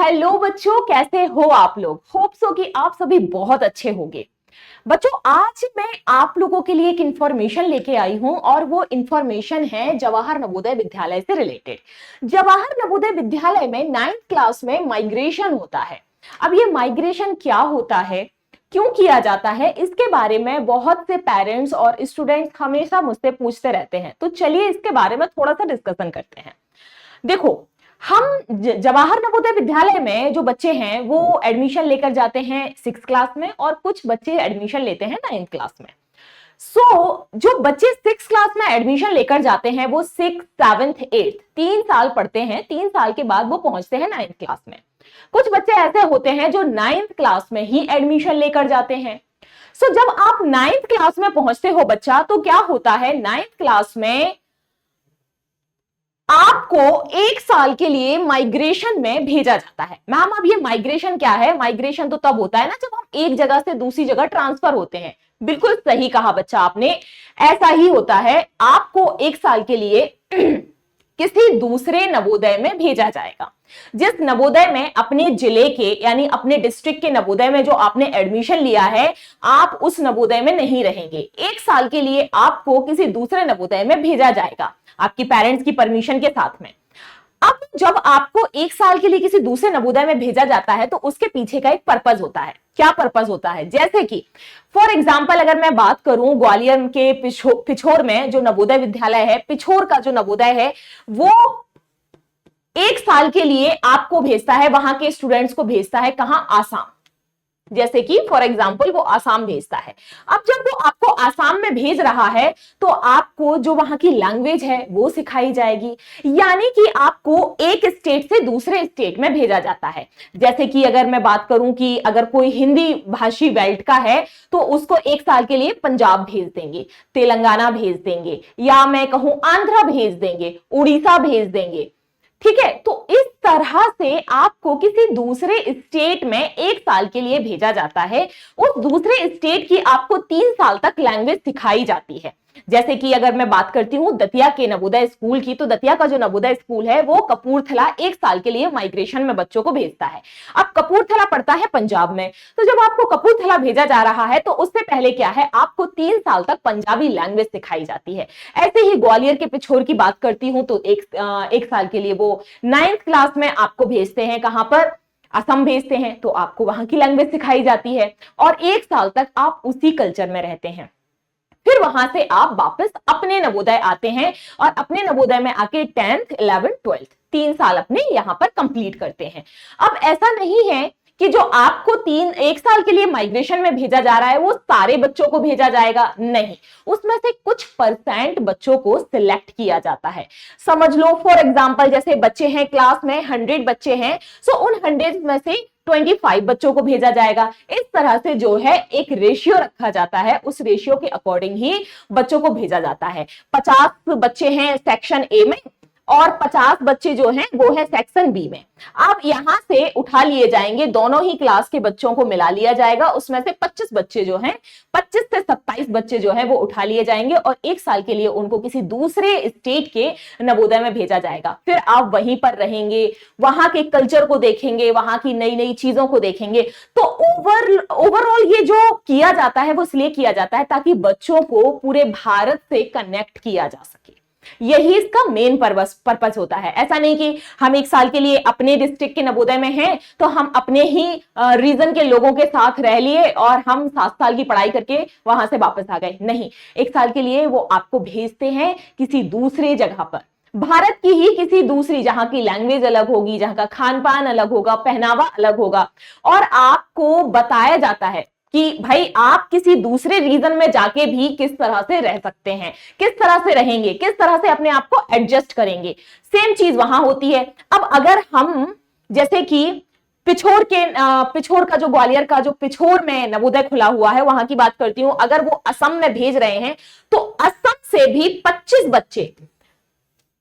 Hello बच्चों, कैसे हो आप लोग। होप सो कि आप सभी बहुत अच्छे होंगे। बच्चों, आज मैं आप लोगों के लिए एक इंफॉर्मेशन लेके आई हूं और वो इंफॉर्मेशन है जवाहर नवोदय विद्यालय से रिलेटेड। जवाहर नवोदय विद्यालय में 9th क्लास में माइग्रेशन होता है। अब ये माइग्रेशन क्या होता है, क्यों किया जाता है, इसके बारे में बहुत से पेरेंट्स और स्टूडेंट्स हमेशा मुझसे पूछते रहते हैं। तो चलिए इसके बारे में थोड़ा सा डिस्कशन करते हैं। देखो, हम जवाहर नवोदय विद्यालय में जो बच्चे हैं वो एडमिशन लेकर जाते हैं 6th क्लास में और कुछ बच्चे एडमिशन लेते हैं 9th क्लास में। जो बच्चे 6th क्लास में एडमिशन लेकर जाते हैं वो 6th, 7th, 8th 3 साल पढ़ते हैं। 3 साल के बाद वो पहुंचते हैं 9th क्लास में। कुछ बच्चे ऐसे होते हैं जो 9th क्लास में ही एडमिशन लेकर जाते हैं। जब आप 9th क्लास में पहुंचते हो बच्चा, तो क्या होता है, 9th क्लास में आपको 1 साल के लिए माइग्रेशन में भेजा जाता है। मैम, अब ये माइग्रेशन क्या है? माइग्रेशन तो तब होता है ना जब हम एक जगह से दूसरी जगह ट्रांसफर होते हैं। बिल्कुल सही कहा बच्चा आपने, ऐसा ही होता है। आपको 1 साल के लिए किसी दूसरे नवोदय में भेजा जाएगा। जिस नवोदय में अपने जिले के यानी अपने डिस्ट्रिक्ट के नवोदय में जो आपने एडमिशन लिया है, आप उस नवोदय में नहीं रहेंगे। 1 साल के लिए आपको किसी दूसरे नवोदय में भेजा जाएगा आपकी पेरेंट्स की परमिशन के साथ में। अब जब आपको 1 साल के लिए किसी दूसरे नवोदय में भेजा जाता है तो उसके पीछे का एक पर्पस होता है। क्या पर्पस होता है? जैसे कि फॉर एग्जाम्पल अगर मैं बात करूं, ग्वालियर के पिछोर में जो नवोदय विद्यालय है, पिछोर का जो नवोदय है, वो 1 साल के लिए आपको भेजता है, वहां के स्टूडेंट्स को भेजता है कहां? आसाम। जैसे कि फॉर एग्जाम्पल वो आसाम भेजता है। अब जब वो आपको आसाम में भेज रहा है तो आपको जो वहां की लैंग्वेज है वो सिखाई जाएगी। यानी कि आपको एक स्टेट से दूसरे स्टेट में भेजा जाता है। जैसे कि अगर मैं बात करूं कि अगर कोई हिंदी भाषी बेल्ट का है तो उसको 1 साल के लिए पंजाब भेज देंगे, तेलंगाना भेज देंगे, या मैं कहूं आंध्र भेज देंगे, उड़ीसा भेज देंगे। ठीक है, तो इस तरह से आपको किसी दूसरे स्टेट में 1 साल के लिए भेजा जाता है। उस दूसरे स्टेट की आपको 3 साल तक लैंग्वेज सिखाई जाती है। जैसे कि अगर मैं बात करती हूं दतिया के नवोदय स्कूल की, तो दतिया का जो नवोदय स्कूल है वो कपूरथला 1 साल के लिए माइग्रेशन में बच्चों को भेजता है। अब कपूरथला पड़ता है पंजाब में, तो जब आपको कपूरथला भेजा जा रहा है तो उससे पहले क्या है, आपको 3 साल तक पंजाबी लैंग्वेज सिखाई जाती है। ऐसे ही ग्वालियर के पिछोर की बात करती हूं तो एक साल के लिए वो 9th क्लास में आपको भेजते हैं। कहां पर? असम भेजते हैं, तो आपको वहां की लैंग्वेज सिखाई जाती है और 1 साल तक आप उसी कल्चर में रहते हैं। फिर वहां से आप वापस अपने नवोदय आते हैं और अपने नवोदय में आके 10th, 11th, 12th 3 साल अपने यहां पर कंप्लीट करते हैं। अब ऐसा नहीं है कि जो आपको 1 साल के लिए माइग्रेशन में भेजा जा रहा है वो सारे बच्चों को भेजा जाएगा, नहीं। उसमें से कुछ % बच्चों को सिलेक्ट किया जाता है। समझ लो फॉर एग्जांपल जैसे बच्चे हैं क्लास में 100 बच्चे हैं, सो उन 100 में से 25 बच्चों को भेजा जाएगा। इस तरह से जो है एक रेशियो रखा जाता है, उस रेशियो के अकॉर्डिंग ही बच्चों को भेजा जाता है। 50 बच्चे हैं सेक्शन ए में और 50 बच्चे जो हैं वो है सेक्शन बी में। अब यहां से उठा लिए जाएंगे, दोनों ही क्लास के बच्चों को मिला लिया जाएगा। उसमें से 25 बच्चे जो हैं, 25 से 27 बच्चे जो हैं वो उठा लिए जाएंगे और 1 साल के लिए उनको किसी दूसरे स्टेट के नवोदय में भेजा जाएगा। फिर आप वहीं पर रहेंगे, वहां के कल्चर को देखेंगे, वहां की नई नई चीजों को देखेंगे। तो ओवरऑल ये जो किया जाता है वो इसलिए किया जाता है ताकि बच्चों को पूरे भारत से कनेक्ट किया जा सके। यही इसका मेन पर्पस होता है। ऐसा नहीं कि हम 1 साल के लिए अपने डिस्ट्रिक्ट के नवोदय में हैं तो हम अपने ही रीजन के लोगों के साथ रह लिए और हम 7 साल की पढ़ाई करके वहां से वापस आ गए। नहीं, 1 साल के लिए वो आपको भेजते हैं किसी दूसरे जगह पर, भारत की ही किसी दूसरी, जहां की लैंग्वेज अलग होगी, जहां का खान पान अलग होगा, पहनावा अलग होगा, और आपको बताया जाता है कि भाई आप किसी दूसरे रीजन में जाके भी किस तरह से रह सकते हैं, किस तरह से रहेंगे, किस तरह से अपने आप को एडजस्ट करेंगे। सेम चीज वहां होती है। अब अगर हम जैसे कि पिछोर का जो ग्वालियर का जो पिछोर में नवोदय खुला हुआ है वहां की बात करती हूं, अगर वो असम में भेज रहे हैं तो असम से भी 25 बच्चे,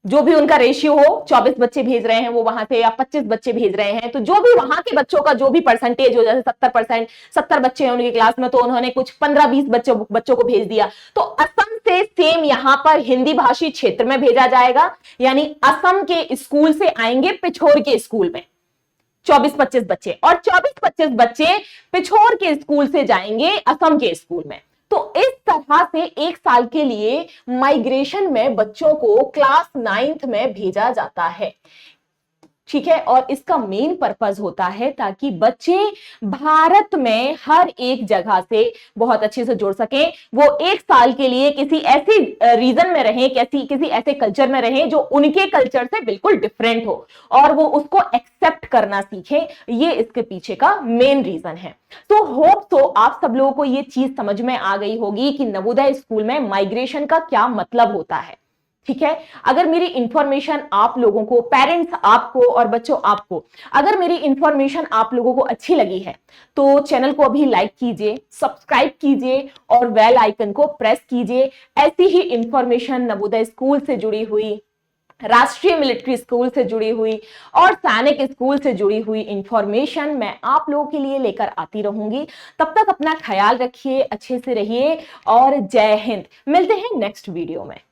जो भी उनका रेशियो हो, 24 बच्चे भेज रहे हैं वो वहां से या 25 बच्चे भेज रहे हैं, तो जो भी वहां के बच्चों का जो भी परसेंटेज हो, जैसे 70%, 70 बच्चे हैं उनकी क्लास में, तो उन्होंने कुछ 15-20 बच्चों को भेज दिया। तो असम से सेम यहां पर हिंदी भाषी क्षेत्र में भेजा जाएगा, यानी असम के स्कूल से आएंगे पिछोर के स्कूल में। 24-25 बच्चे, और 24-25 बच्चे पिछोर के स्कूल से जाएंगे असम के स्कूल में। तो इस तरह से एक साल के लिए माइग्रेशन में बच्चों को क्लास 9th में भेजा जाता है, ठीक है। और इसका मेन पर्पस होता है ताकि बच्चे भारत में हर एक जगह से बहुत अच्छे से जुड़ सकें, वो एक साल के लिए किसी ऐसी रीजन में रहें, किसी ऐसे कल्चर में रहें जो उनके कल्चर से बिल्कुल डिफरेंट हो, और वो उसको एक्सेप्ट करना सीखें। ये इसके पीछे का मेन रीजन है। तो होप तो आप सब लोगों को ये चीज समझ में आ गई होगी कि नवोदय स्कूल में माइग्रेशन का क्या मतलब होता है, ठीक है। अगर मेरी इंफॉर्मेशन आप लोगों को, पेरेंट्स आपको और बच्चों आपको, अगर मेरी इंफॉर्मेशन आप लोगों को अच्छी लगी है तो चैनल को अभी लाइक कीजिए, सब्सक्राइब कीजिए और बेल आइकन को प्रेस कीजिए। ऐसी ही इंफॉर्मेशन नवोदय स्कूल से जुड़ी हुई, राष्ट्रीय मिलिट्री स्कूल से जुड़ी हुई और सैनिक स्कूल से जुड़ी हुई इंफॉर्मेशन मैं आप लोगों के लिए लेकर आती रहूंगी। तब तक अपना ख्याल रखिए, अच्छे से रहिए और जय हिंद। मिलते हैं नेक्स्ट वीडियो में।